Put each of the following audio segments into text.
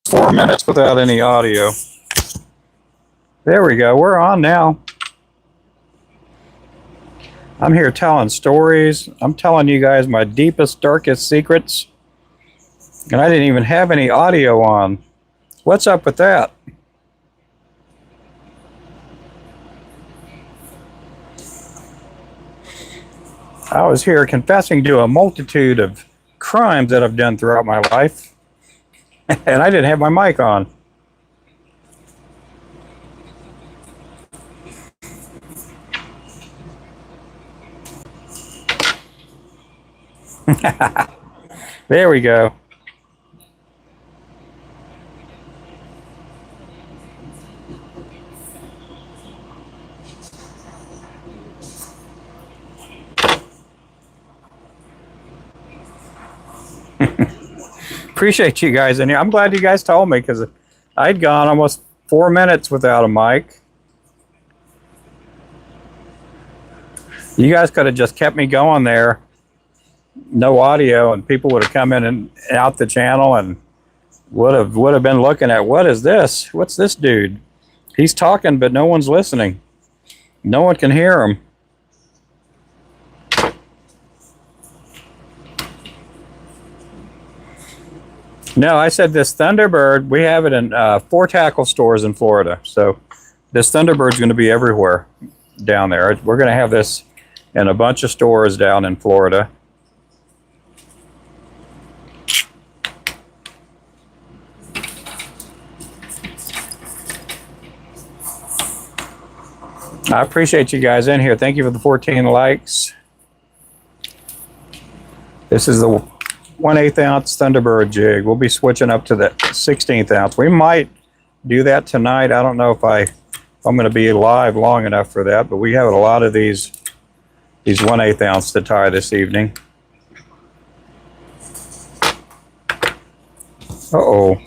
4 minutes without any audio. There we go. We're on now. I'm here telling stories. I'm telling you guys my deepest, darkest secrets. And I didn't even have any audio on. What's up with that? I was here confessing to a multitude of crimes that I've done throughout my life. And I didn't have my mic on. There we go. Appreciate you guys in here. I'm glad you guys told me because I'd gone almost 4 minutes without a mic. You guys could have just kept me going there. No audio, and people would have come in and out the channel and would have been looking at, what is this? What's this dude? He's talking, but no one's listening. No one can hear him. No, I said this Thunderbird, we have it in 4 tackle stores in Florida. So this Thunderbird's going to be everywhere down there. We're going to have this in a bunch of stores down in Florida. I appreciate you guys in here. Thank you for the 14 likes. This is the 1/8 ounce Thunderbird jig. We'll be switching up to the 16th ounce. We might do that tonight. I don't know if I'm going to be live long enough for that, but we have a lot of these 1/8 ounce to tie this evening. Uh-oh.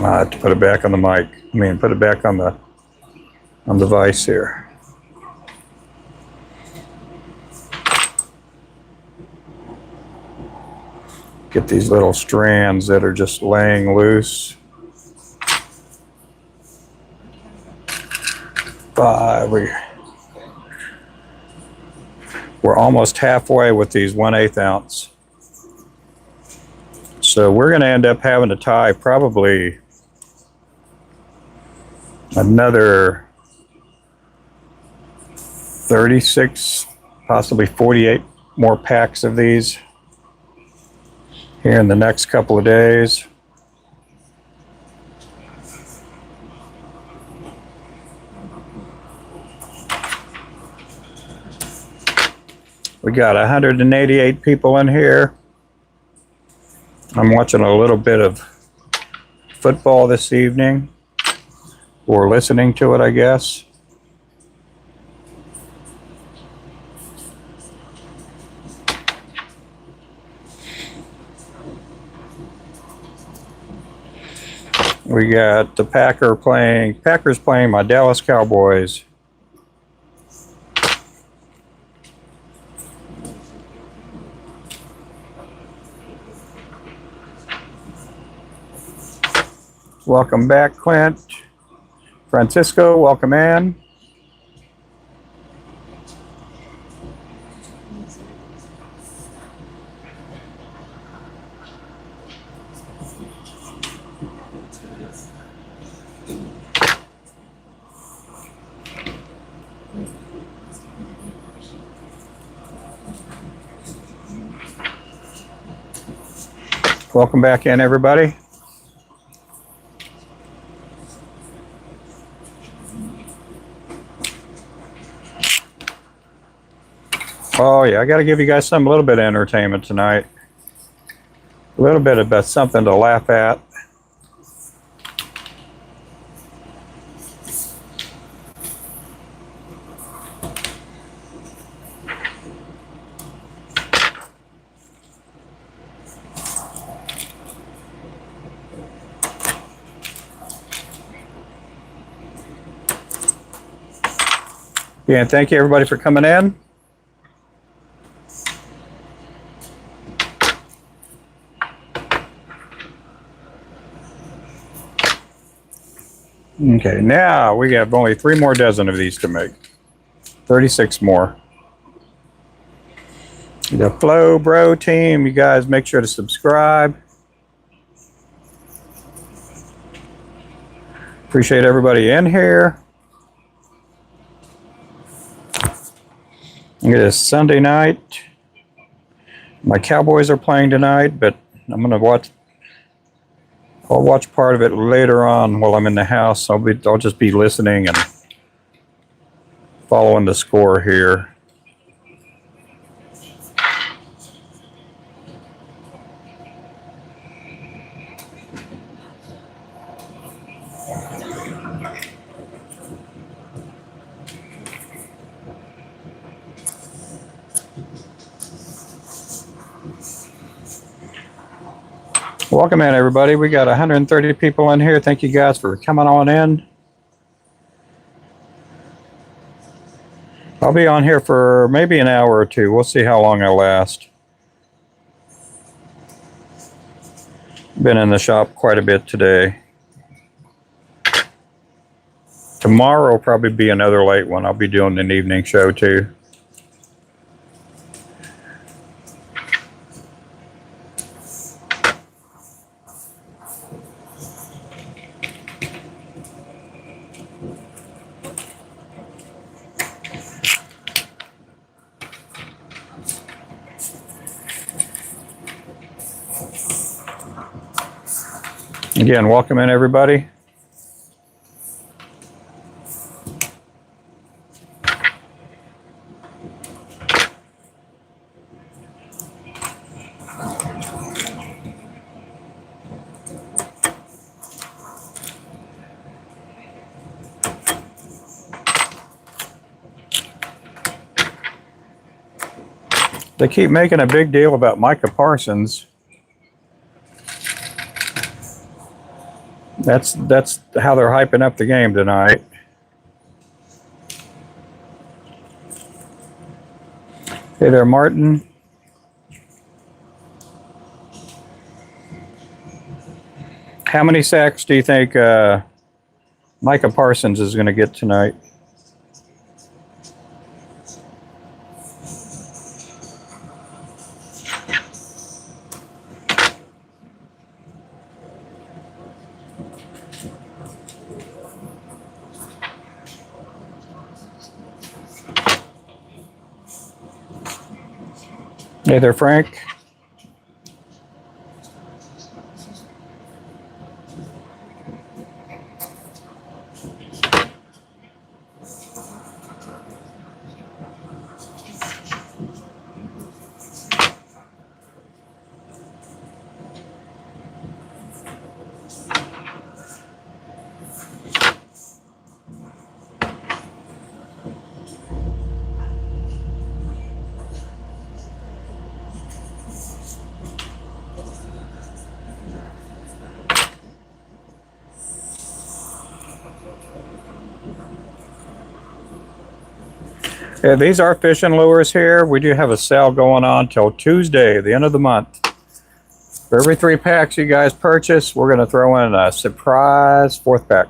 I have to put it back on the mic. Put it back on the vise here. Get these little strands that are just laying loose. 5. We're almost halfway with these 1/8 ounce. So we're going to end up having to tie probably another 36, possibly 48 more packs of these here in the next couple of days. We got 188 people in here. I'm watching a little bit of football this evening, or listening to it, I guess. We got the Packers playing my Dallas Cowboys. Welcome back, Clint. Francisco, welcome in. Welcome back in, everybody. Oh yeah, I got to give you guys a little bit of entertainment tonight. A little bit of something to laugh at. Yeah, and thank you everybody for coming in. Okay, now we have only 3 more dozen of these to make. 36 more. The Flow Bro team, you guys make sure to subscribe. Appreciate everybody in here. It is Sunday night. My Cowboys are playing tonight, but I'm gonna watch. I'll watch part of it later on while I'm in the house. I'll just be listening and following the score here. Welcome in, everybody. We got 130 people in here. Thank you guys for coming on in. I'll be on here for maybe an hour or two. We'll see how long I last. Been in the shop quite a bit today. Tomorrow will probably be another late one. I'll be doing an evening show too. Again, welcome in, everybody. They keep making a big deal about Micah Parsons. That's how they're hyping up the game tonight. Hey there, Martin. How many sacks do you think Micah Parsons is going to get tonight? Hey there, Frank. Yeah, these are fishing lures here. We do have a sale going on till Tuesday, the end of the month. For every 3 packs you guys purchase, we're going to throw in a surprise 4th pack.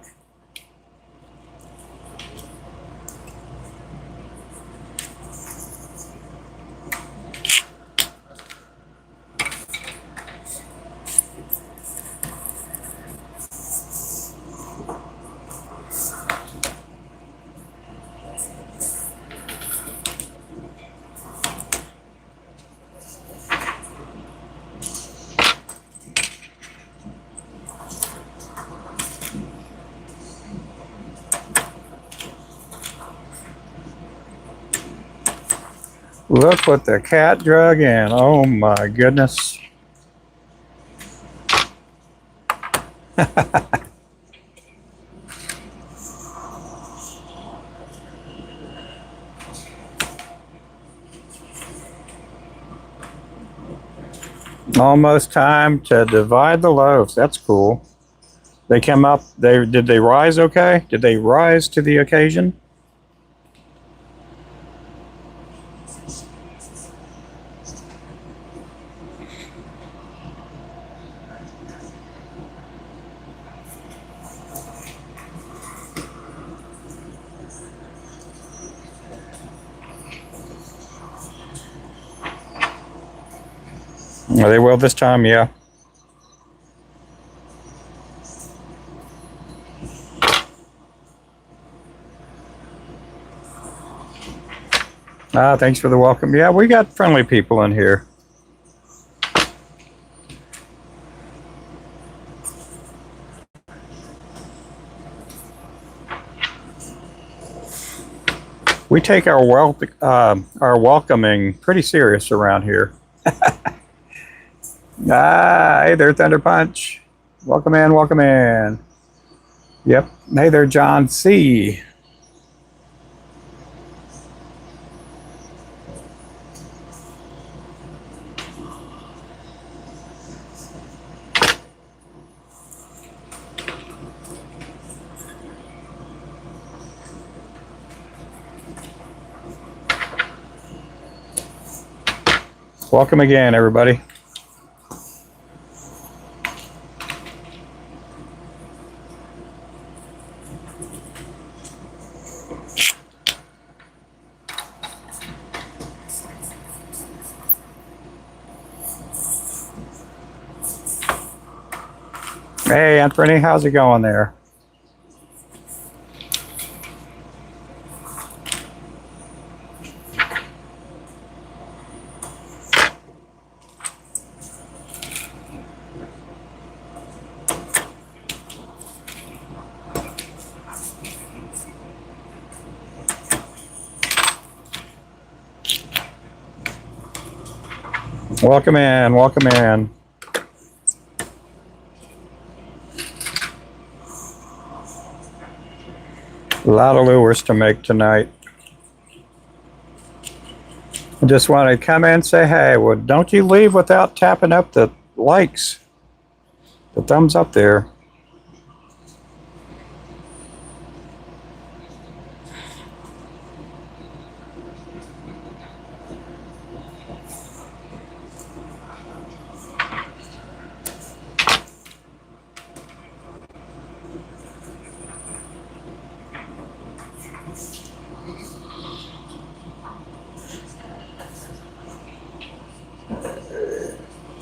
Look what the cat drug in. Oh my goodness. Almost time to divide the loaves. That's cool. They came up. Did they rise okay? Did they rise to the occasion? Well, they will this time, yeah. Thanks for the welcome. Yeah, we got friendly people in here. We take our welcoming pretty serious around here. Hey there, Thunder Punch. Welcome in, welcome in. Yep. Hey there, John C. Welcome again, everybody. Hey, Anthony, how's it going there? Welcome in, welcome in. A lot of lures to make tonight. I just want to come in and say, hey, well, don't you leave without tapping up the likes, the thumbs up there.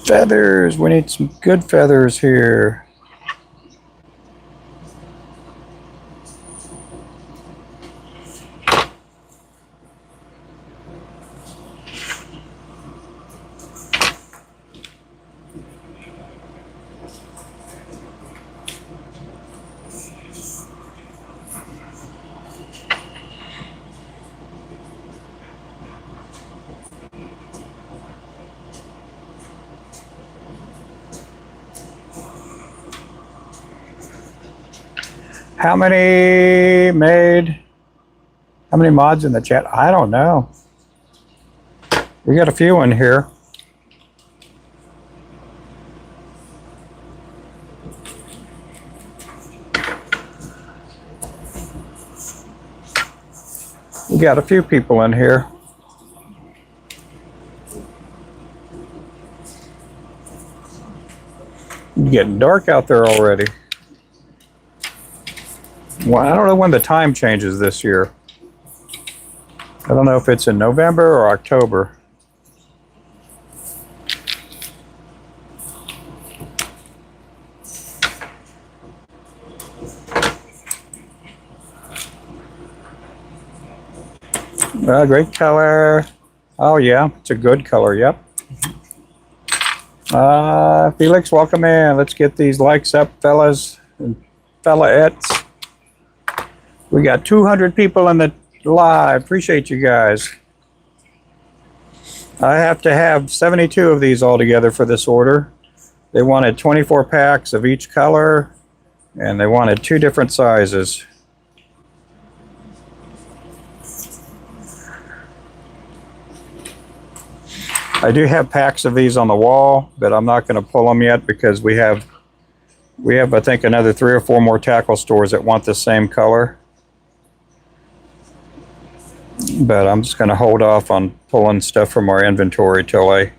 Feathers, we need some good feathers here. How many mods in the chat? I don't know. We got a few in here. We got a few people in here. It's getting dark out there already. Well, I don't know when the time changes this year. I don't know if it's in November or October. Great color. Oh yeah, it's a good color, yep. Felix, welcome in. Let's get these likes up, fellas and fellaettes. We got 200 people in the live. Appreciate you guys. I have to have 72 of these all together for this order. They wanted 24 packs of each color, and they wanted 2 different sizes. I do have packs of these on the wall, but I'm not going to pull them yet because we have I think another 3 or 4 more tackle stores that want the same color. But I'm just going to hold off on pulling stuff from our inventory till I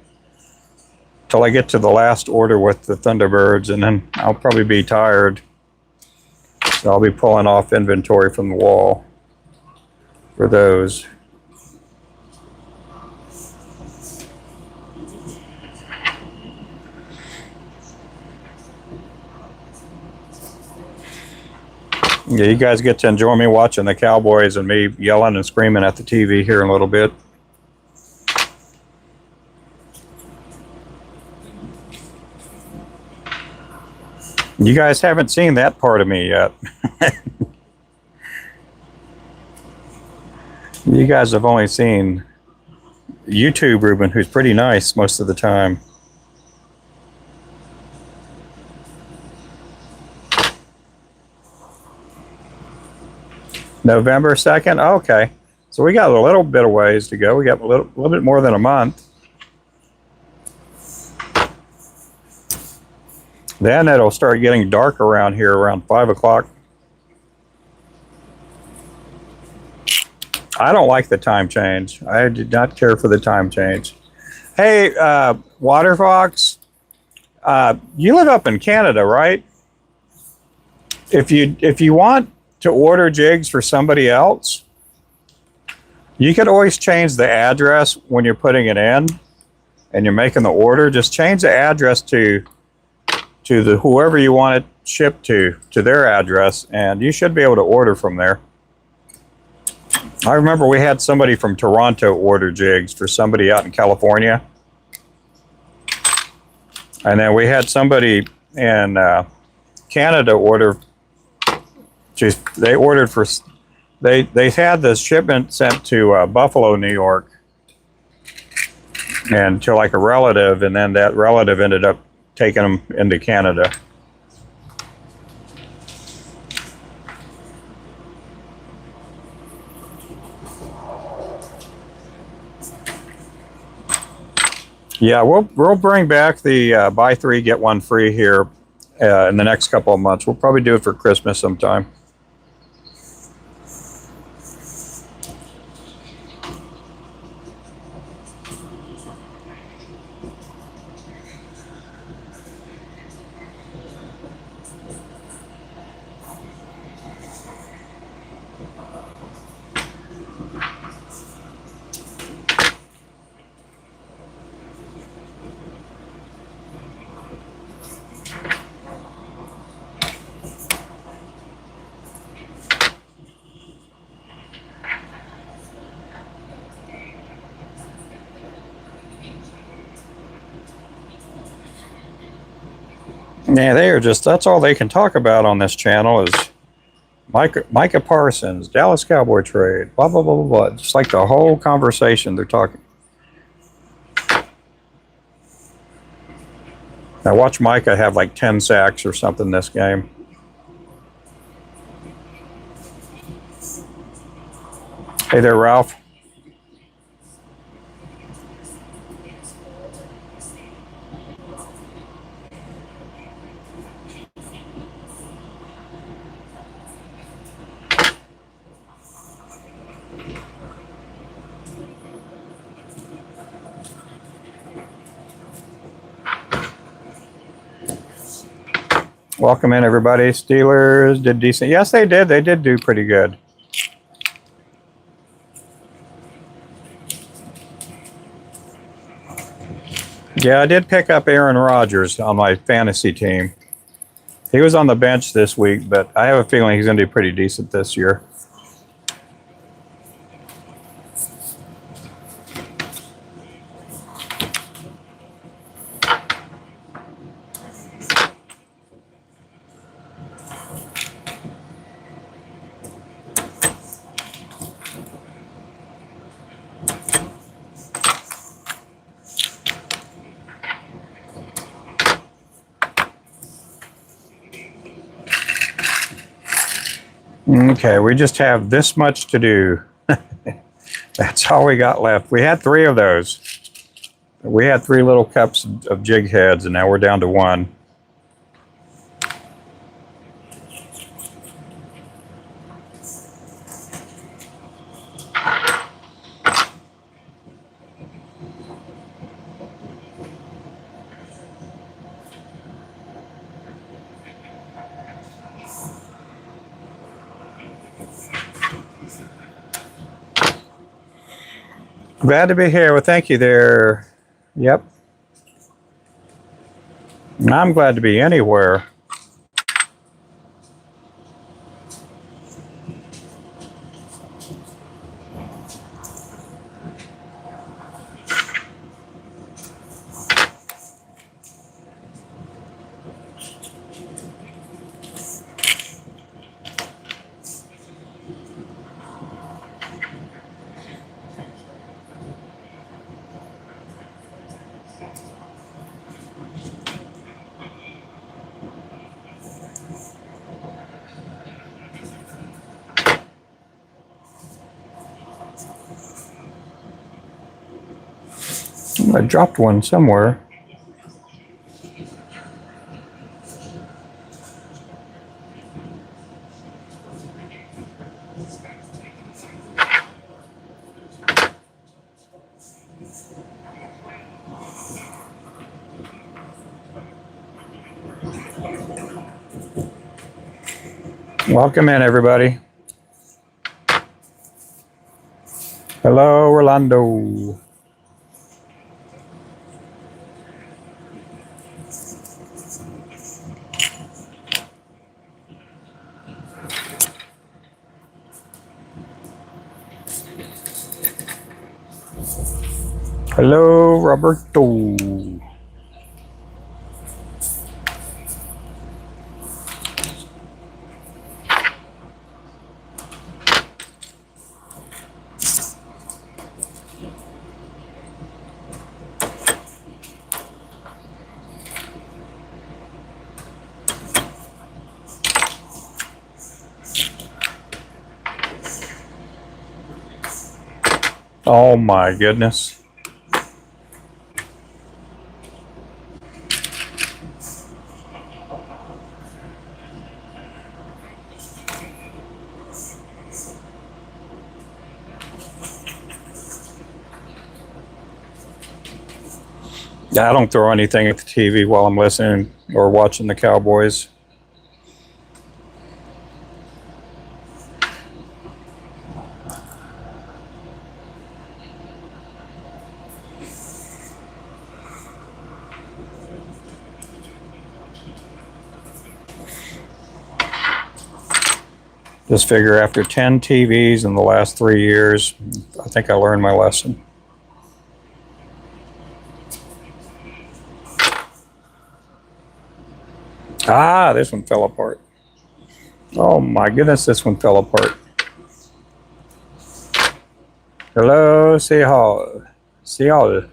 get to the last order with the Thunderbirds, and then I'll probably be tired. So I'll be pulling off inventory from the wall for those. Yeah, you guys get to enjoy me watching the Cowboys and me yelling and screaming at the TV here in a little bit. You guys haven't seen that part of me yet. You guys have only seen YouTube Ruben, who's pretty nice most of the time. November 2nd? Okay. So we got a little bit of ways to go. We got a little bit more than a month. Then it'll start getting dark around here around 5 o'clock. I don't like the time change. I did not care for the time change. Hey, Water Fox, you live up in Canada, right? If you want to order jigs for somebody else, you could always change the address when you're putting it in and you're making the order. Just change the address to the whoever you want it shipped to their address, and you should be able to order from there. I remember we had somebody from Toronto order jigs for somebody out in California. And then we had somebody in Canada order. They ordered for, they had the shipment sent to Buffalo, New York, and to like a relative, and then that relative ended up taking them into Canada. Yeah, we'll bring back the buy 3 get 1 free here in the next couple of months. We'll probably do it for Christmas sometime. Yeah, they are just, that's all they can talk about on this channel is Micah Parsons, Dallas Cowboy trade, blah, blah, blah, blah, blah. Just like the whole conversation they're talking. Now watch Micah have like 10 sacks or something this game. Hey there, Ralph. Welcome in, everybody. Steelers did decent. Yes, they did. They did do pretty good. Yeah, I did pick up Aaron Rodgers on my fantasy team. He was on the bench this week, but I have a feeling he's going to do pretty decent this year. Okay, we just have this much to do. That's all we got left. We had 3 of those. We had 3 little cups of jig heads, and now we're down to 1. Glad to be here. Well, thank you there. Yep. I'm glad to be anywhere. I dropped one somewhere. Welcome in, everybody. Hello, Orlando. Hello, Roberto. Oh my goodness. I don't throw anything at the TV while I'm listening or watching the Cowboys. Just figure after 10 TVs in the last 3 years, I think I learned my lesson. Ah, this one fell apart. Oh my goodness, this one fell apart. Hello, see y'all. See y'all.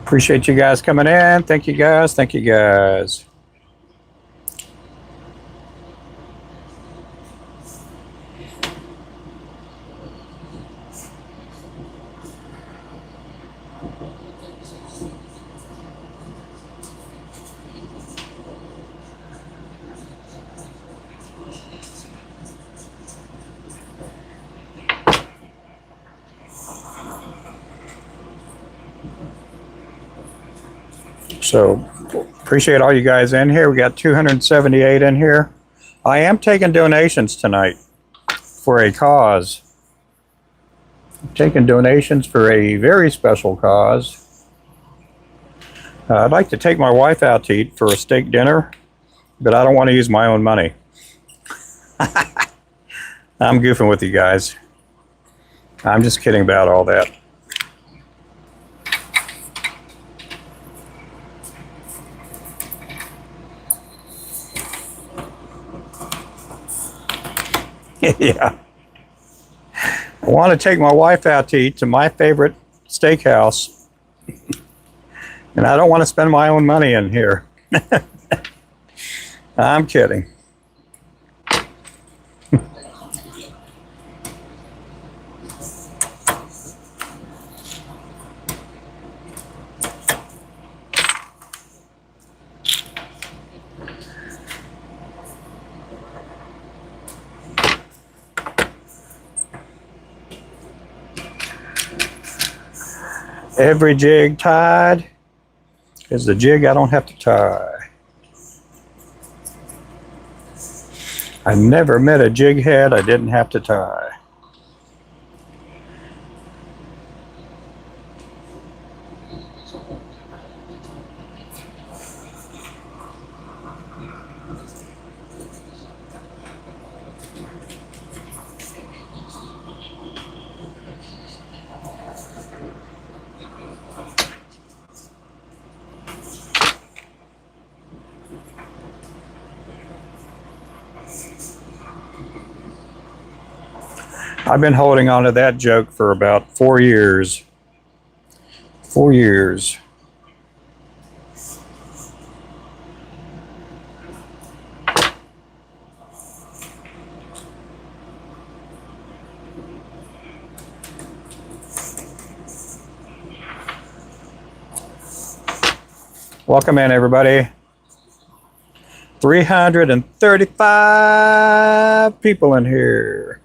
Appreciate you guys coming in. Thank you guys. Thank you guys. So appreciate all you guys in here. We got 278 in here. I am taking donations tonight for a cause. I'm taking donations for a very special cause. I'd like to take my wife out to eat for a steak dinner, but I don't want to use my own money. I'm goofing with you guys. I'm just kidding about all that. Yeah. I want to take my wife out to eat to my favorite steakhouse. And I don't want to spend my own money in here. I'm kidding. Every jig tied is the jig I don't have to tie. I never met a jig head I didn't have to tie. I've been holding on to that joke for about 4 years. 4 years. Welcome in, everybody. 335 people in here.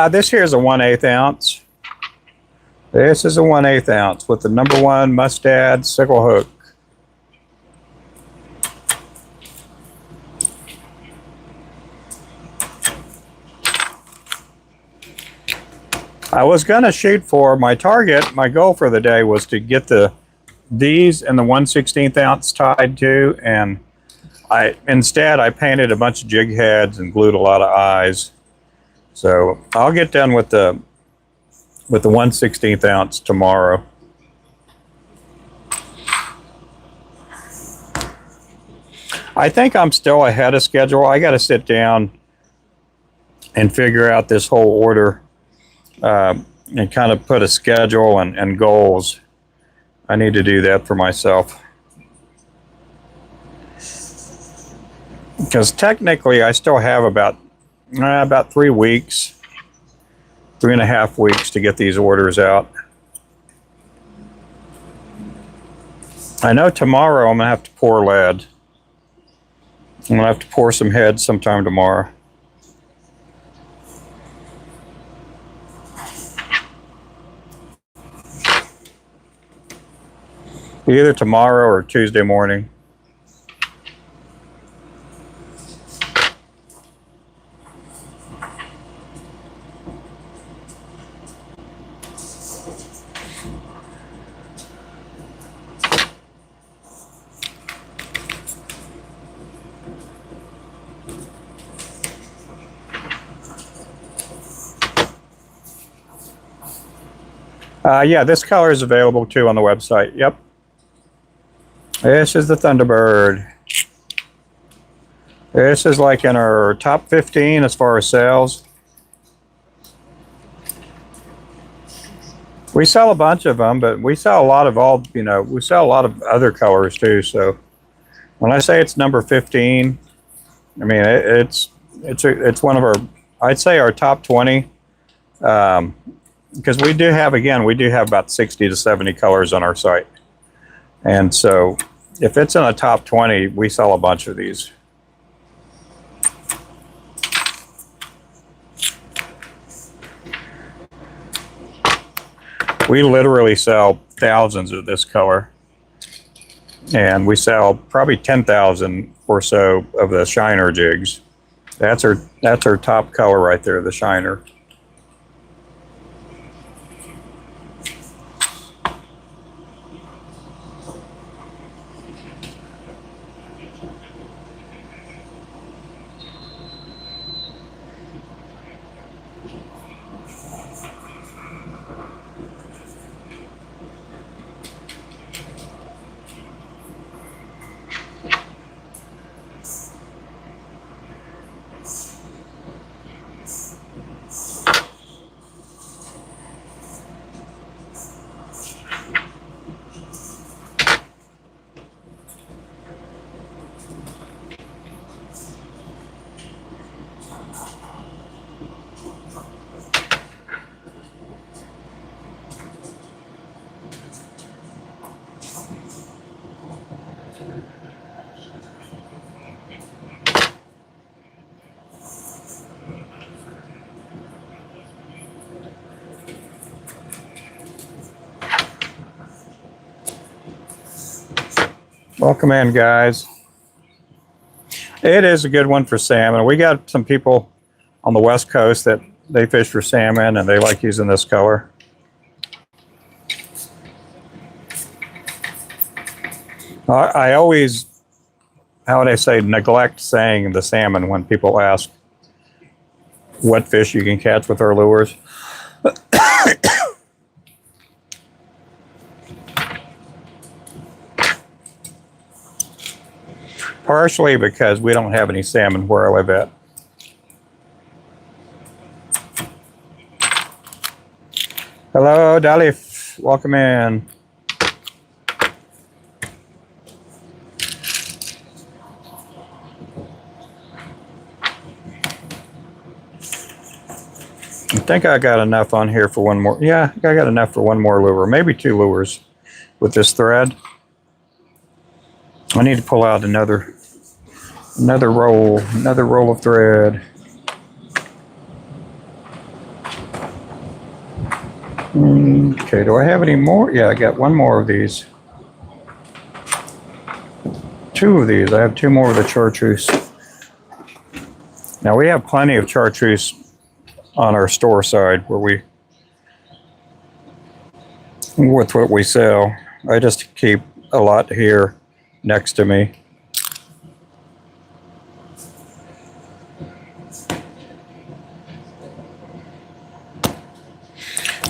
This here is a 1/8 ounce. This is a 1/8 ounce with the #1 Mustad sickle hook. I was going to shoot for my target. My goal for the day was to get these and the 1/16 ounce tied to, and instead I painted a bunch of jig heads and glued a lot of eyes. So I'll get done with the 1/16 ounce tomorrow. I think I'm still ahead of schedule. I got to sit down and figure out this whole order and kind of put a schedule and goals. I need to do that for myself. Because technically I still have about 3 weeks, 3.5 weeks to get these orders out. I know tomorrow I'm going to have to pour lead. I'm going to have to pour some heads sometime tomorrow. Either tomorrow or Tuesday morning. Yeah, this color is available too on the website. Yep. This is the Thunderbird. This is like in our top 15 as far as sales. We sell a bunch of them, but we sell a lot of we sell a lot of other colors too. So when I say it's number 15, I mean it's one of our, I'd say our top 20. Because we do have about 60 to 70 colors on our site. And so if it's in the top 20, we sell a bunch of these. We literally sell thousands of this color. And we sell probably 10,000 or so of the shiner jigs. That's our top color right there, the shiner. Welcome in, guys. It is a good one for salmon. We got some people on the West Coast that they fish for salmon and they like using this color. I always, how would I say, neglect saying the salmon when people ask. wet fish you can catch with our lures. Partially because we don't have any salmon where I live at. Hello, Dalif. Welcome in. I think I got enough on here for one more. Yeah, I got enough for one more lure, maybe 2 lures with this thread. I need to pull out another roll of thread. Okay, do I have any more? Yeah, I got 1 more of these. 2 of these. I have 2 more of the chartreuse. Now we have plenty of chartreuse on our store side with what we sell. I just keep a lot here next to me.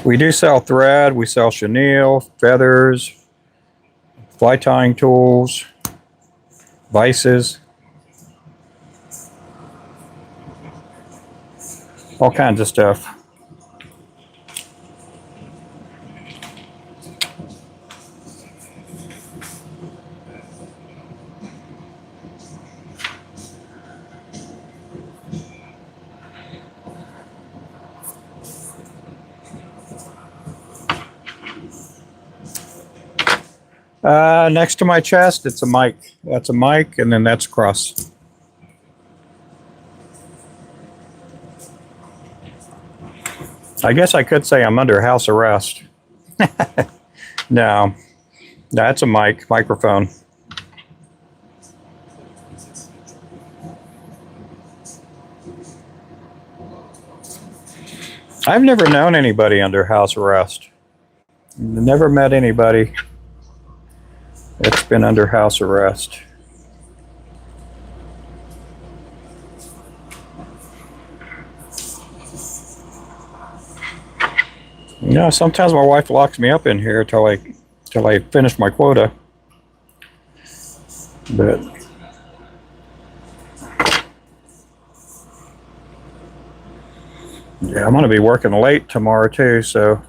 We do sell thread, we sell chenille, feathers, fly tying tools, vices, all kinds of stuff. Next to my chest, it's a mic. That's a mic, and then that's a cross. I guess I could say I'm under house arrest. No, that's a microphone. I've never known anybody under house arrest. Never met anybody that's been under house arrest. You know, sometimes my wife locks me up in here till I finish my quota. But yeah, I'm going to be working late tomorrow too, so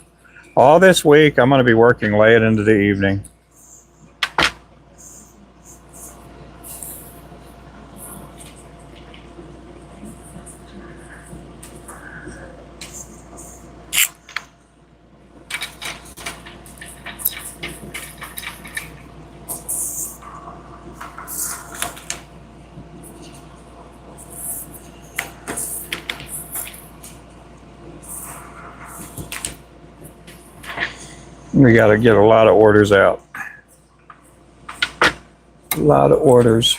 all this week I'm going to be working late into the evening. We got to get a lot of orders out. A lot of orders.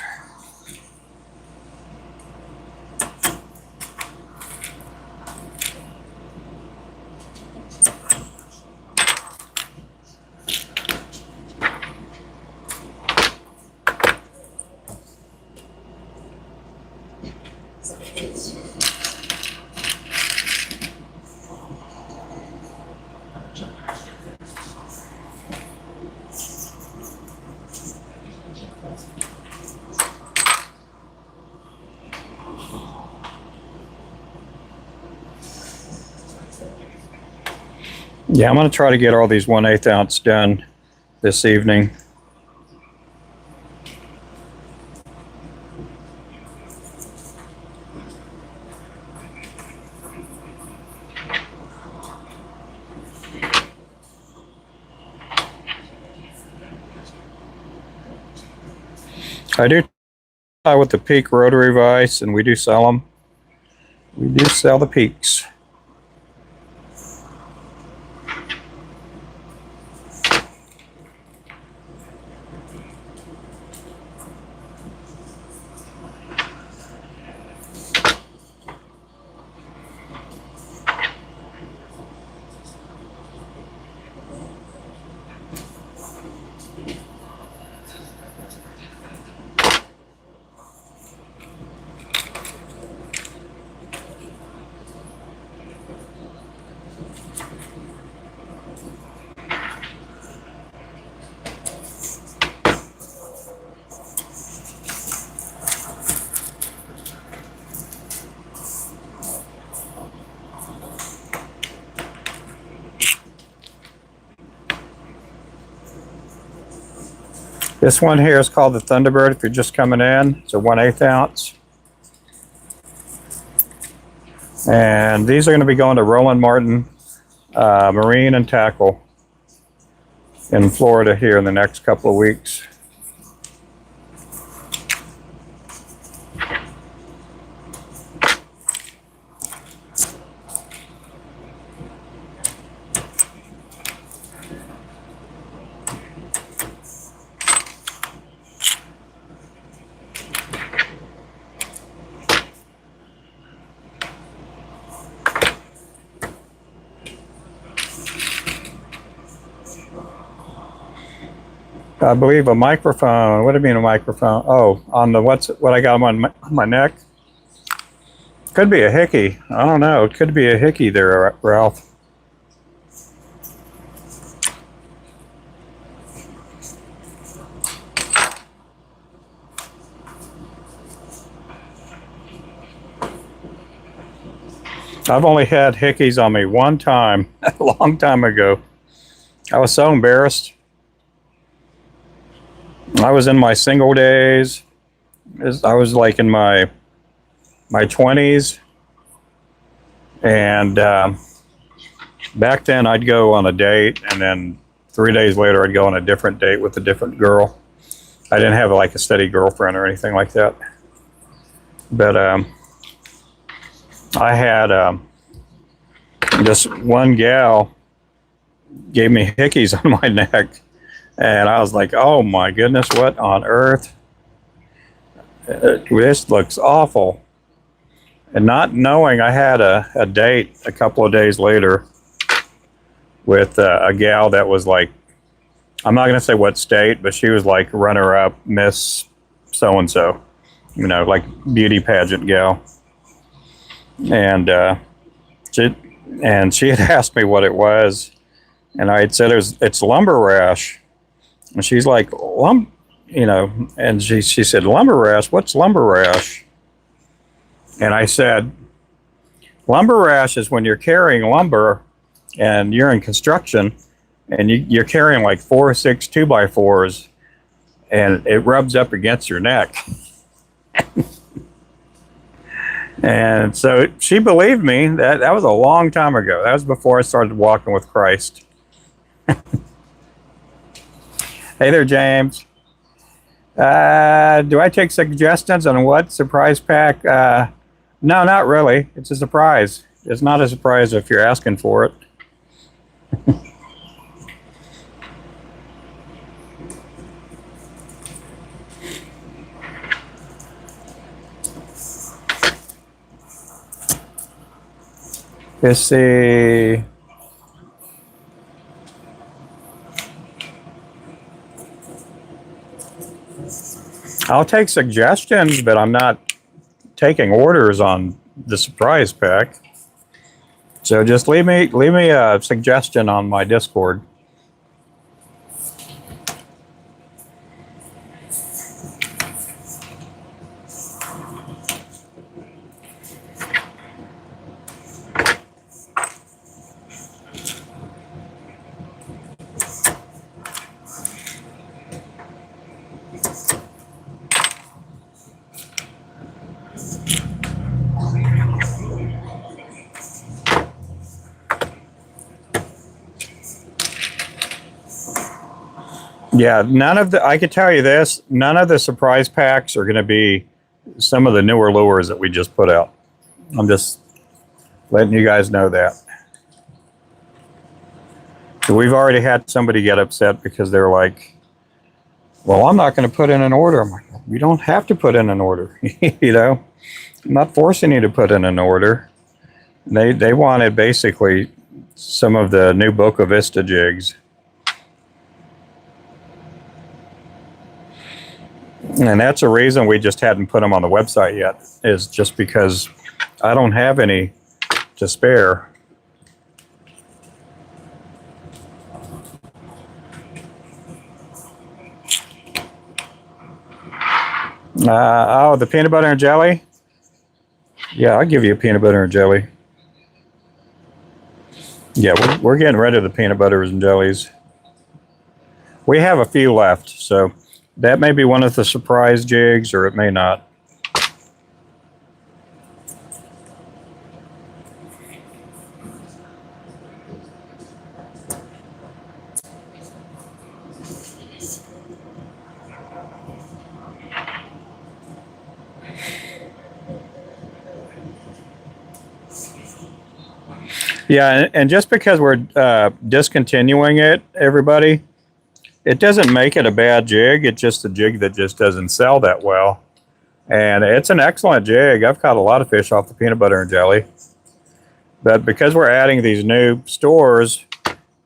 Yeah, I'm going to try to get all these 1/8 ounce done this evening. I do tie with the Peak rotary vise, and we do sell them. We do sell the Peaks. This one here is called the Thunderbird if you're just coming in. It's a 1/8 ounce. And these are going to be going to Roland Martin Marine and Tackle in Florida here in the next couple of weeks. I believe a microphone. What do you mean a microphone? Oh, on the what I got on my neck? Could be a hickey. I don't know. It could be a hickey there, Ralph. I've only had hickeys on me one time, a long time ago. I was so embarrassed. I was in my single days. I was like in my 20s. And back then I'd go on a date, and then 3 days later I'd go on a different date with a different girl. I didn't have like a steady girlfriend or anything like that. But I had this one gal gave me hickeys on my neck. And I was like, oh my goodness, what on earth? This looks awful. And not knowing, I had a date a couple of days later with a gal that was like, I'm not going to say what state, but she was like runner-up Miss so-and-so, you know, like beauty pageant gal. And she had asked me what it was, and I had said it's lumber rash. And she's like, you know, and she said, lumber rash? What's lumber rash? And I said, lumber rash is when you're carrying lumber and you're in construction and you're carrying like 4 or 6 2x4s and it rubs up against your neck. And so she believed me. That was a long time ago. That was before I started walking with Christ. Hey there, James. Do I take suggestions on what surprise pack? No, not really. It's a surprise. It's not a surprise if you're asking for it. Let's see. I'll take suggestions, but I'm not taking orders on the surprise pack. So just leave me a suggestion on my Discord. Yeah, I can tell you this, none of the surprise packs are going to be some of the newer lures that we just put out. I'm just letting you guys know that. So we've already had somebody get upset because they're like, well, I'm not going to put in an order. I'm like, we don't have to put in an order. You know, I'm not forcing you to put in an order. They wanted basically some of the new Boca Vista jigs. And that's a reason we just hadn't put them on the website yet, is just because I don't have any to spare. Oh, the peanut butter and jelly? Yeah, I'll give you a peanut butter and jelly. Yeah, we're getting rid of the peanut butters and jellies. We have a few left, so That may be one of the surprise jigs, or it may not. Yeah, and just because we're discontinuing it, everybody, it doesn't make it a bad jig. It's just a jig that just doesn't sell that well. And it's an excellent jig. I've caught a lot of fish off the peanut butter and jelly. But because we're adding these new stores,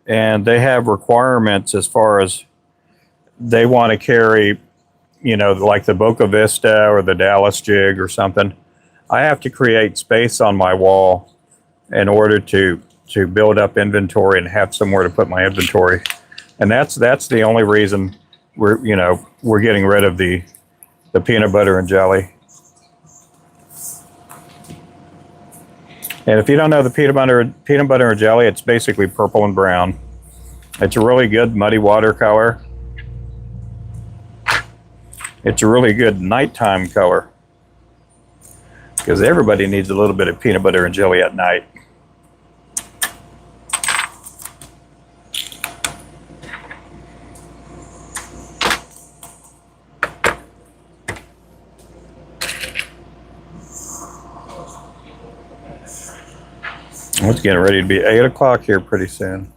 and they have requirements as far as they want to carry, you know, like the Boca Vista or the Dallas jig or something, I have to create space on my wall in order to build up inventory and have somewhere to put my inventory. And that's the only reason we're getting rid of the peanut butter and jelly. And if you don't know the peanut butter and jelly, it's basically purple and brown. It's a really good muddy water color. It's a really good nighttime color, because everybody needs a little bit of peanut butter and jelly at night. It's getting ready to be 8 o'clock here pretty soon.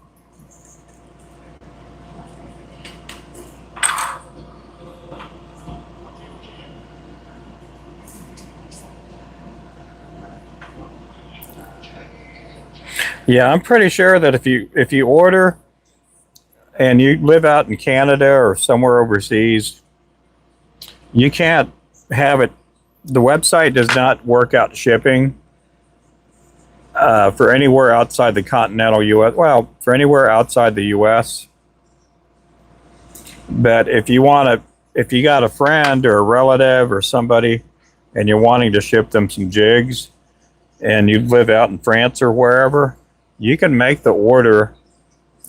Yeah, I'm pretty sure that if you order and you live out in Canada or somewhere overseas, you can't have it. The website does not work out shipping for anywhere outside the continental U.S. Well, for anywhere outside the U.S. But if you got a friend or a relative or somebody, and you're wanting to ship them some jigs, and you live out in France or wherever, you can make the order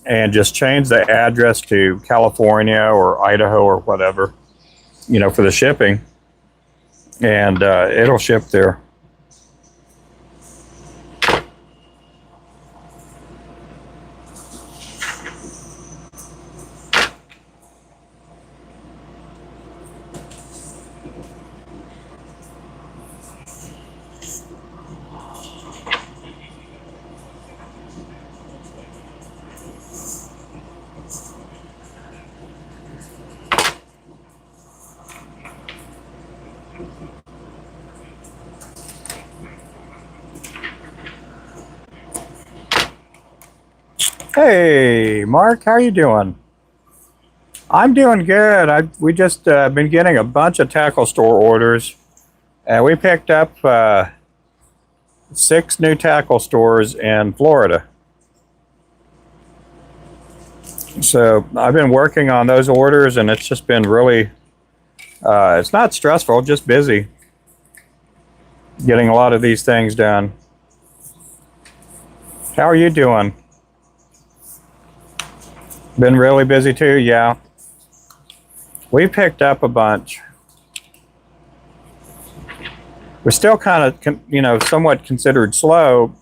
and just change the address to California or Idaho or whatever, for the shipping, and it'll ship there. Hey, Mark, how are you doing? I'm doing good. We just been getting a bunch of tackle store orders, and we picked up 6 new tackle stores in Florida. So I've been working on those orders, and it's just been really, it's not stressful, just busy getting a lot of these things done. How are you doing? Been really busy too? Yeah. We picked up a bunch. We're still kind of, somewhat considered slow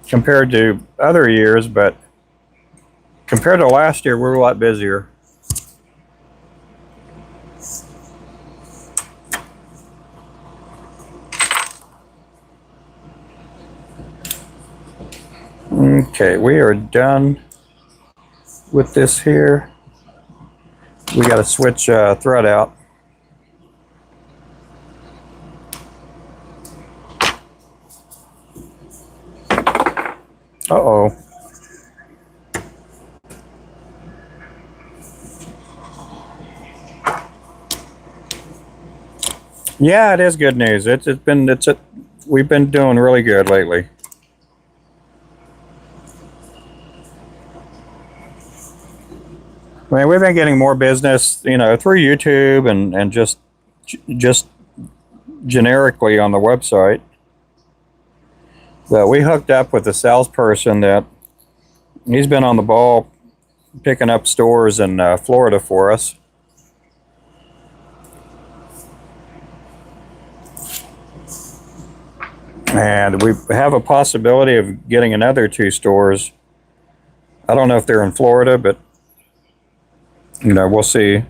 compared to other years, but compared to last year, we're a lot busier. Okay, we are done with this here. We got to switch thread out. Uh-oh. Yeah, it is good news. We've been doing really good lately. I mean, we've been getting more business, through YouTube and just generically on the website. But we hooked up with a salesperson that he's been on the ball picking up stores in Florida for us. And we have a possibility of getting another 2 stores. I don't know if they're in Florida, but we'll see.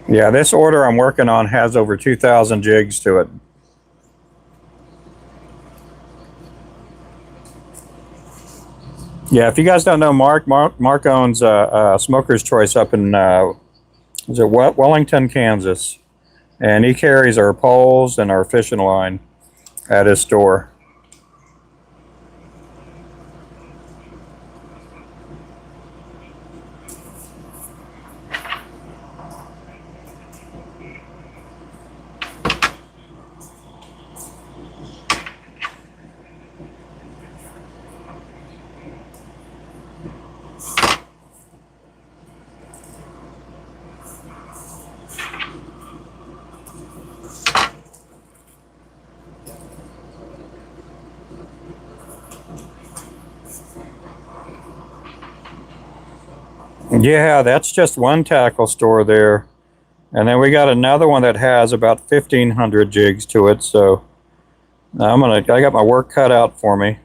Yeah, this order I'm working on has over 2,000 jigs to it. Yeah, if you guys don't know Mark owns Smoker's Choice up in is it Wellington, Kansas, and he carries our poles and our fishing line at his store. Yeah, that's just one tackle store there. And then we got another one that has about 1,500 jigs to it. So I got my work cut out for me.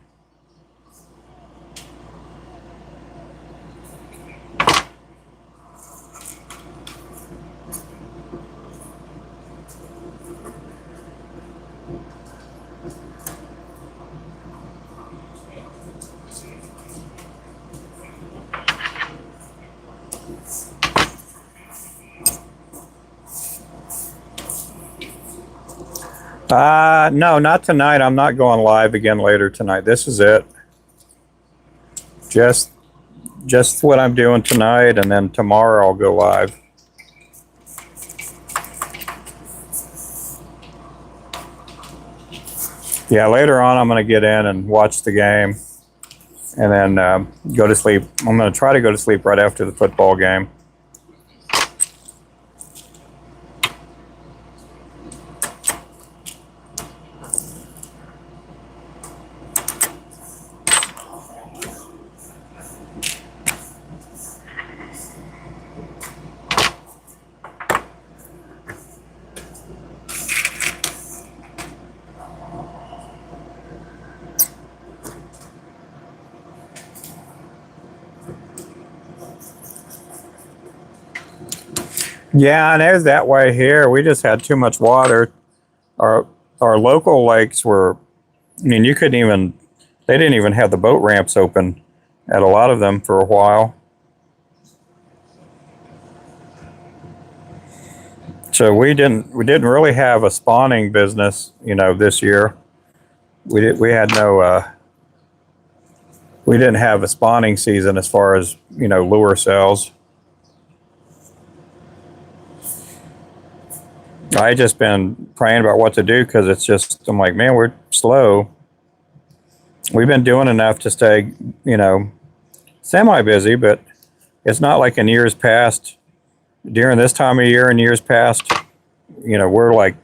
No, not tonight. I'm not going live again later tonight. This is it. Just what I'm doing tonight, and then tomorrow I'll go live. Yeah, later on I'm going to get in and watch the game, and then go to sleep. I'm going to try to go to sleep right after the football game. Yeah, and it was that way here. We just had too much water. Our local lakes were, I mean, they didn't even have the boat ramps open at a lot of them for a while. So we didn't really have a spawning business, this year. We didn't have a spawning season as far as, lure sales. I just been praying about what to do because I'm like, man, we're slow. We've been doing enough to stay, semi busy, but it's not like in years past. During this time of year and years past, we're like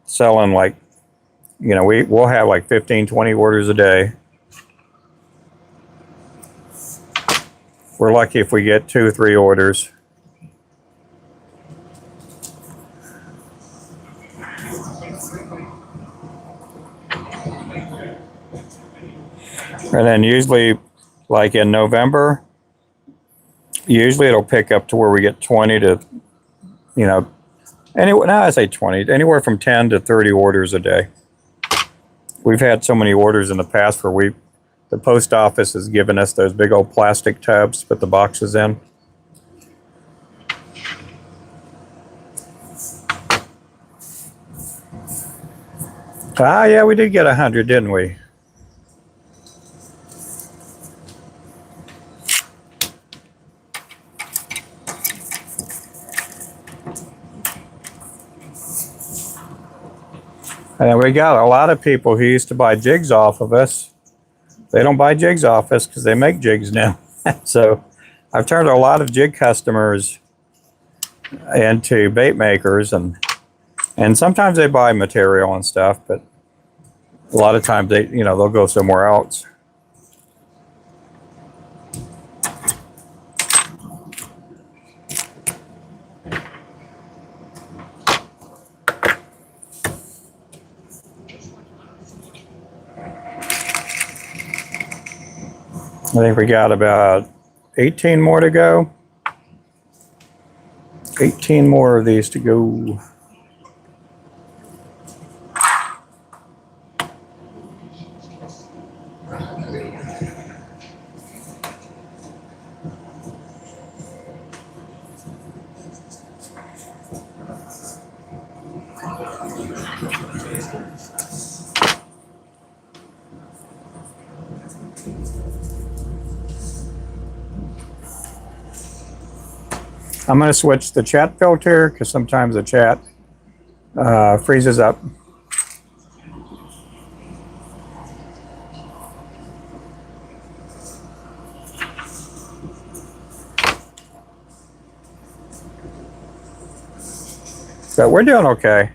selling like, we'll have like 15, 20 orders a day. We're lucky if we get 2 or 3 orders. And then usually, like in November, usually it'll pick up to where we get 20 to, I say 20, anywhere from 10 to 30 orders a day. We've had so many orders in the past where the post office has given us those big old plastic tubs to put the boxes in. Yeah, we did get 100, didn't we? And we got a lot of people who used to buy jigs off of us. They don't buy jigs off us because they make jigs now. So I've turned a lot of jig customers into bait makers, and sometimes they buy material and stuff, but a lot of times they'll go somewhere else. I think we got about 18 more to go. 18 more of these to go. I'm going to switch the chat filter because sometimes the chat freezes up. So we're doing okay.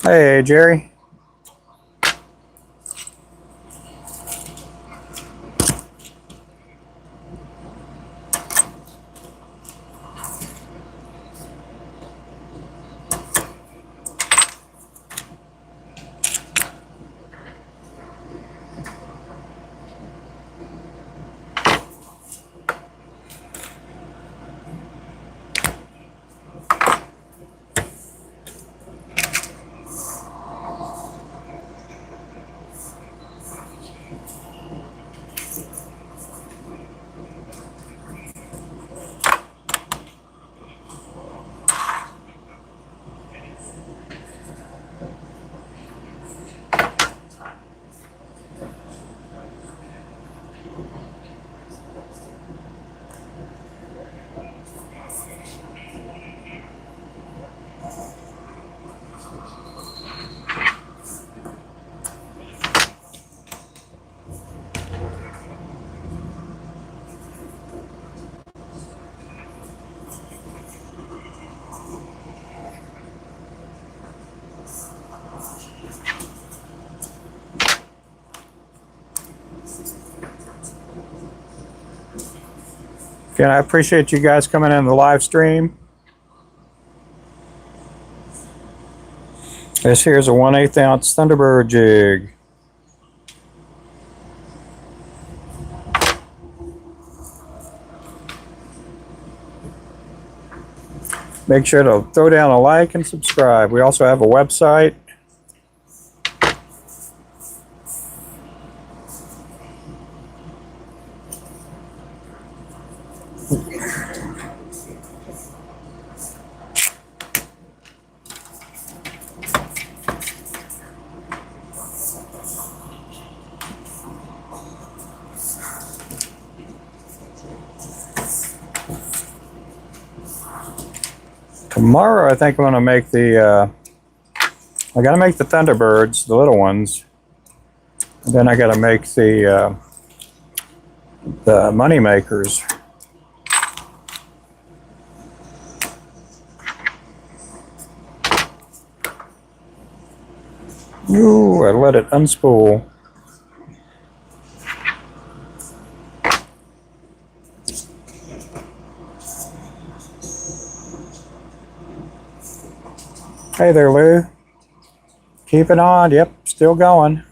Hey, Jerry. Again, I appreciate you guys coming in the live stream. This here's a 1/8 ounce Thunderbird Jig. Make sure to throw down a like and subscribe. We also have a website. Tomorrow, I think I'm going to make the, I got to make the Thunderbirds, the little ones. And then I got to make the money makers. Ooh, I let it unspool. Hey there, Lou. Keep it on. Yep, still going.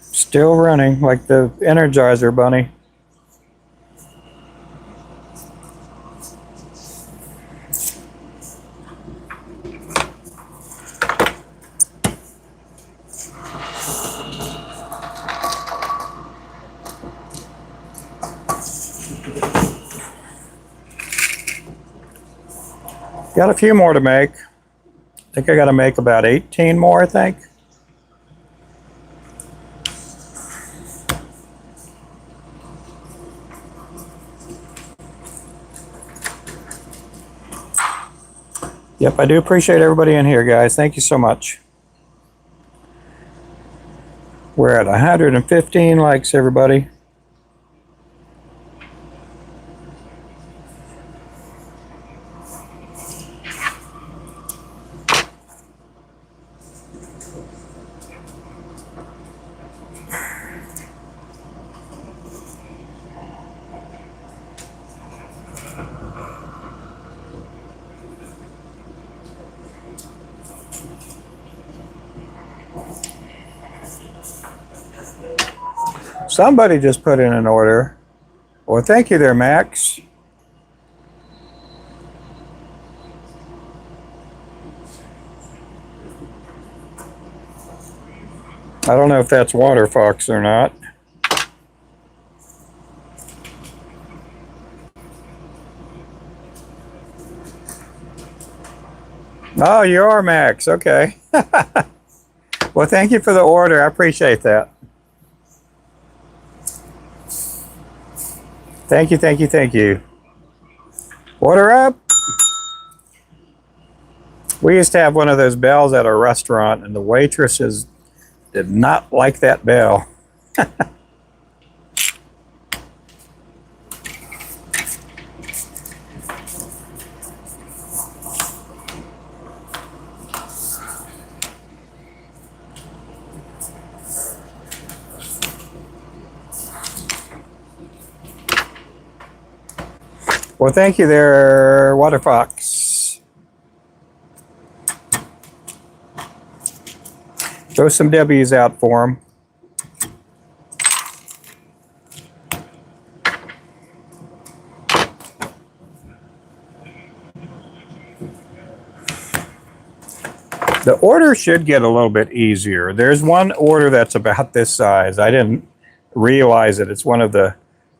Still running like the Energizer Bunny. Got a few more to make. I think I got to make about 18 more, I think. Yep, I do appreciate everybody in here, guys. Thank you so much. We're at 115 likes, everybody. Somebody just put in an order. Well, thank you there, Max. I don't know if that's water fox or not. Oh, you are, Max. Okay. Well, thank you for the order. I appreciate that. Thank you, thank you, thank you. Order up. We used to have one of those bells at a restaurant, and the waitresses did not like that bell. Well, thank you there, Water Fox. Throw some W's out for him. The order should get a little bit easier. There's one order that's about this size. I didn't realize it. It's one of the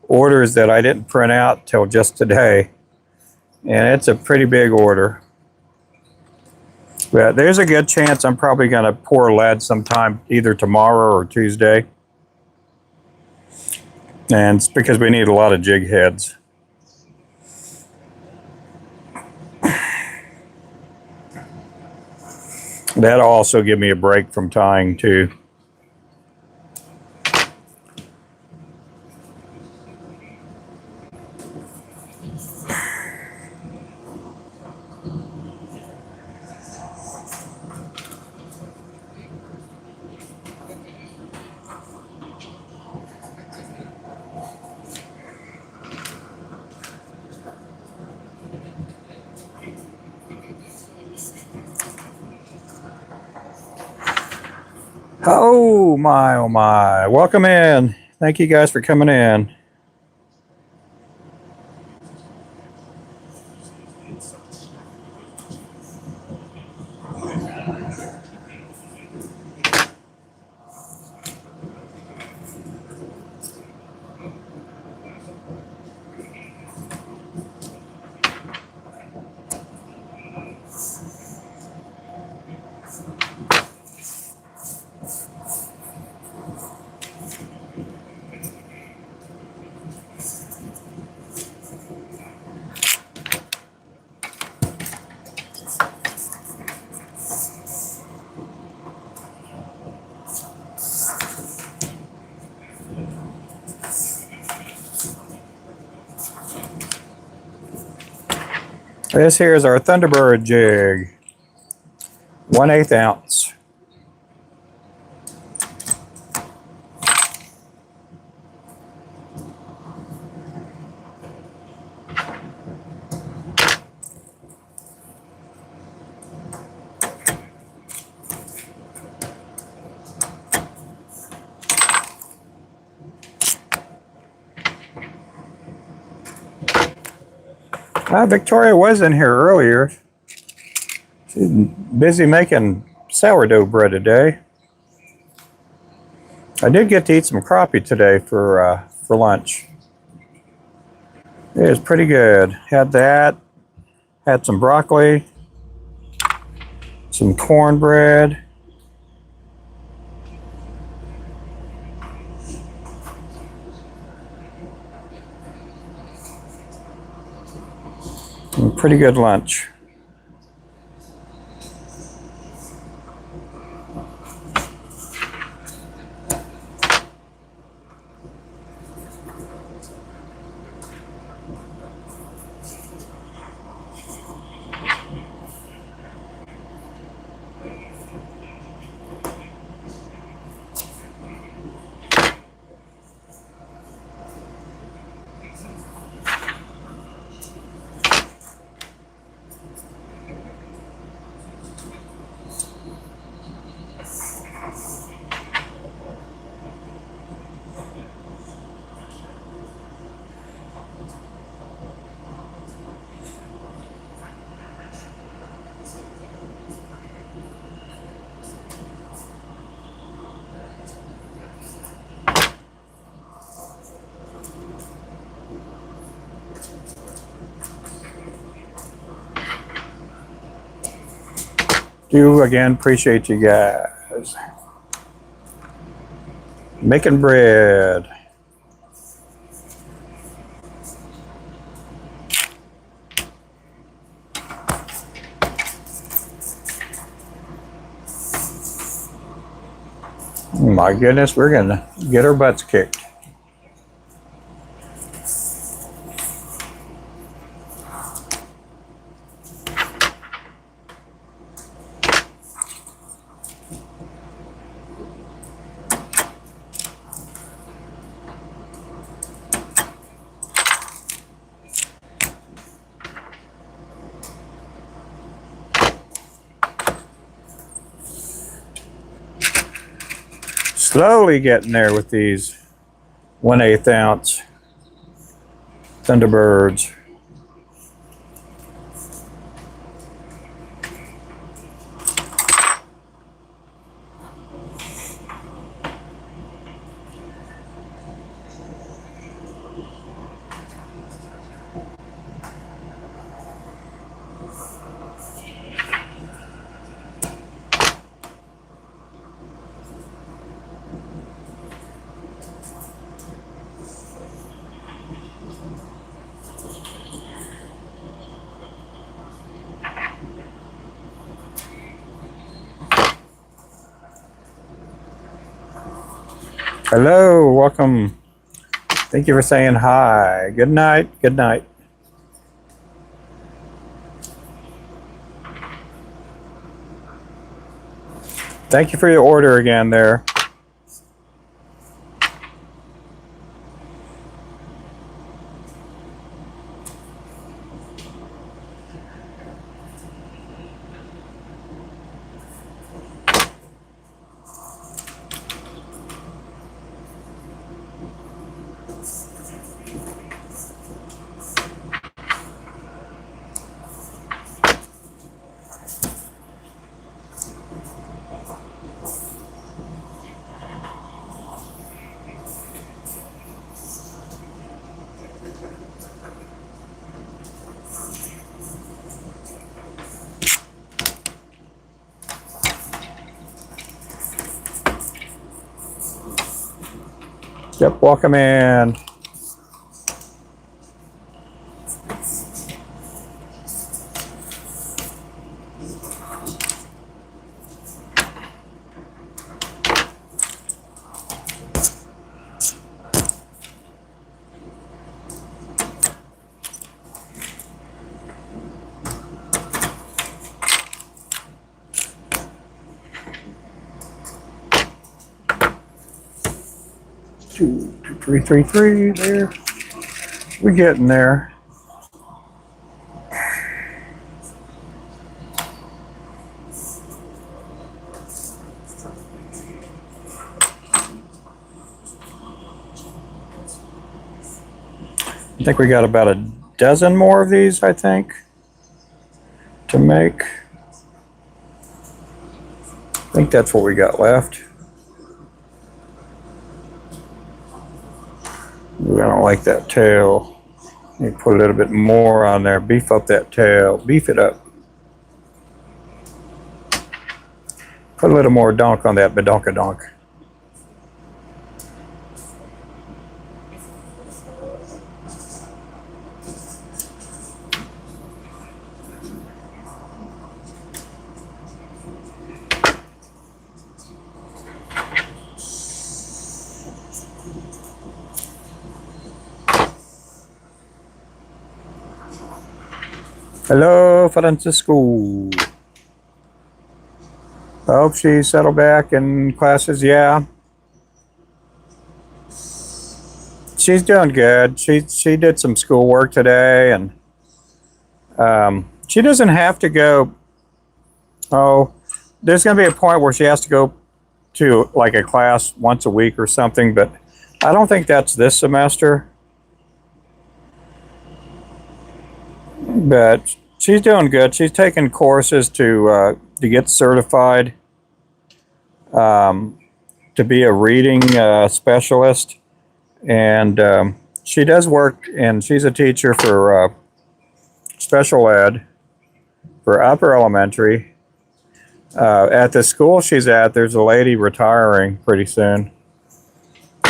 orders that I didn't print out till just today. And it's a pretty big order. But there's a good chance I'm probably going to pour lead sometime either tomorrow or Tuesday. And it's because we need a lot of jig heads. That'll also give me a break from tying too. Oh my, oh my. Welcome in. Thank you guys for coming in. This here is our Thunderbird Jig, 1/8 ounce. Victoria was in here earlier. She's busy making sourdough bread today. I did get to eat some crappie today for lunch. It was pretty good. Had that. Had some broccoli. some cornbread. And pretty good lunch. Do again appreciate you guys. Making bread. My goodness, we're gonna get our butts kicked. Slowly getting there with these 1/8 ounce Thunderbirds. Hello, welcome. Thank you for saying hi. Good night. Good night. Thank you for your order again there. Yep, welcome in. Two, 3, 3, 3 there. We're getting there. I think we got about a dozen more of these, I think, to make. I think that's what we got left. I don't like that tail. You put a little bit more on there. Beef up that tail. Beef it up. Put a little more donk on that badonkadonk. Hello, Francisco. I hope she settled back in classes. Yeah, she's doing good. She did some schoolwork today, and she doesn't have to go. Oh, there's going to be a point where she has to go to like a class once a week or something, but I don't think that's this semester. But she's doing good. She's taking courses to get certified to be a reading specialist, and she does work, and she's a teacher for special ed for upper elementary. At the school she's at, there's a lady retiring pretty soon,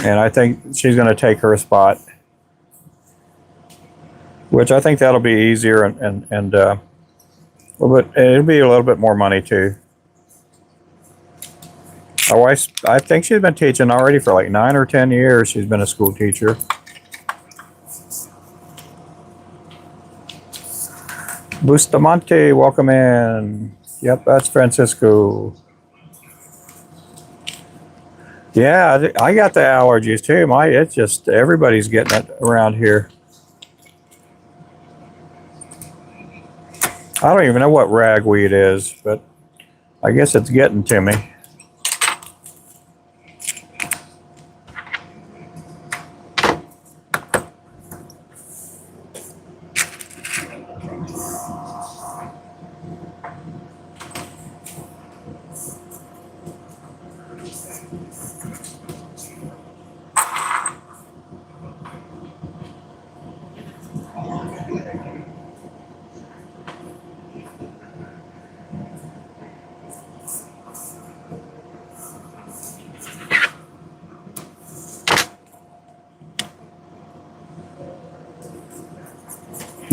and I think she's going to take her spot, which I think that'll be easier and a little bit, it'll be a little bit more money too. My wife, I think she's been teaching already for like 9 or 10 years. She's been a school teacher. Bustamante, welcome in. Yep, that's Francisco. Yeah, I got the allergies too. It's just, everybody's getting it around here. I don't even know what ragweed is, but I guess it's getting to me.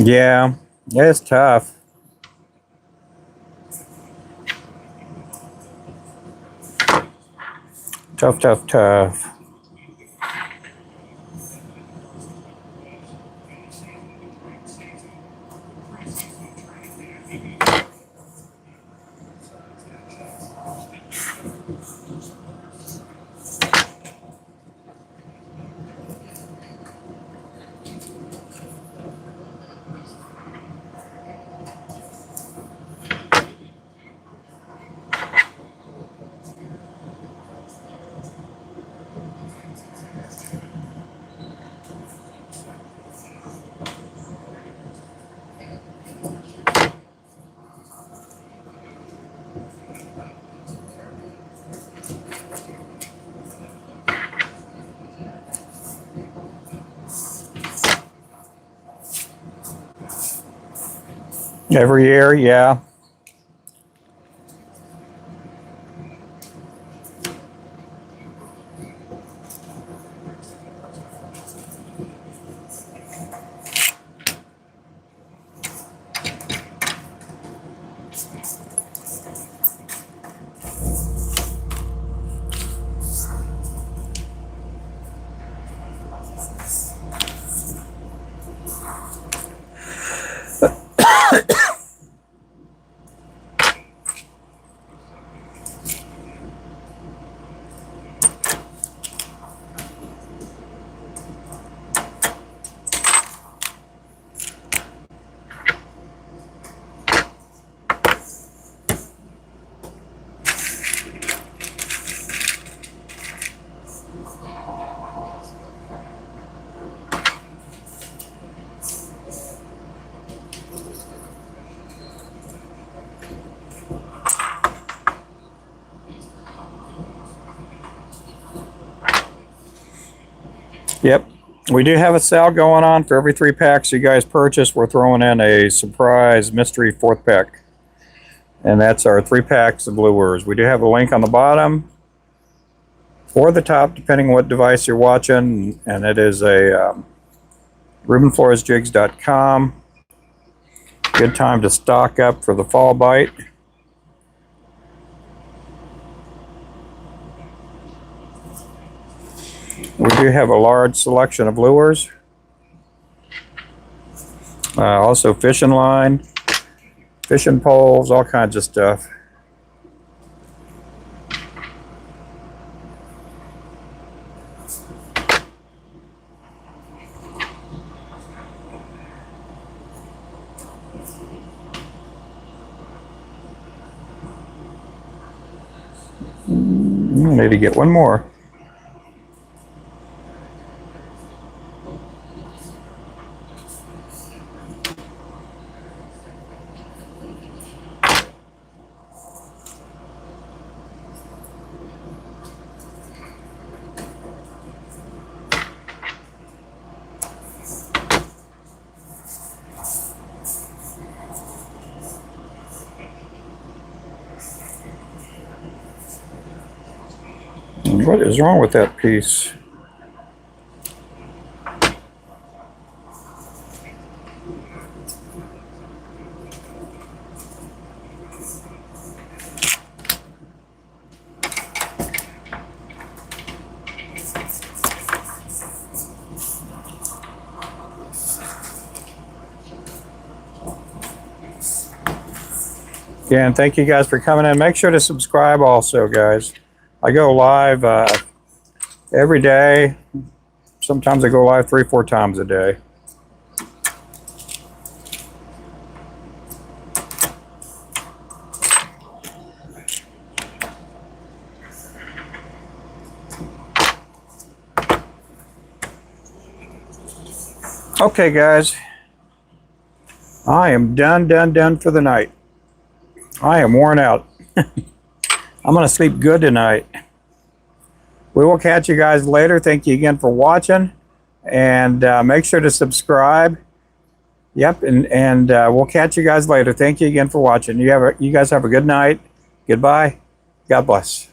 Yeah, it's tough. Tough. Every year, yeah. Yep. We do have a sale going on. For every 3 packs you guys purchase, we're throwing in a surprise mystery 4th pack. And that's our 3 packs of lures. We do have a link on the bottom or the top, depending on what device you're watching. And it is a RubenFloresJigs.com. Good time to stock up for the fall bite. We do have a large selection of lures. Also fishing line, fishing poles, all kinds of stuff. I need to get one more. What is wrong with that piece? Again, thank you guys for coming in. Make sure to subscribe also, guys. I go live every day. Sometimes I go live 3-4 times a day. Okay, guys. I am done for the night. I am worn out. I'm going to sleep good tonight. We will catch you guys later. Thank you again for watching. And make sure to subscribe. Yep, and we'll catch you guys later. Thank you again for watching. You guys have a good night. Goodbye. God bless.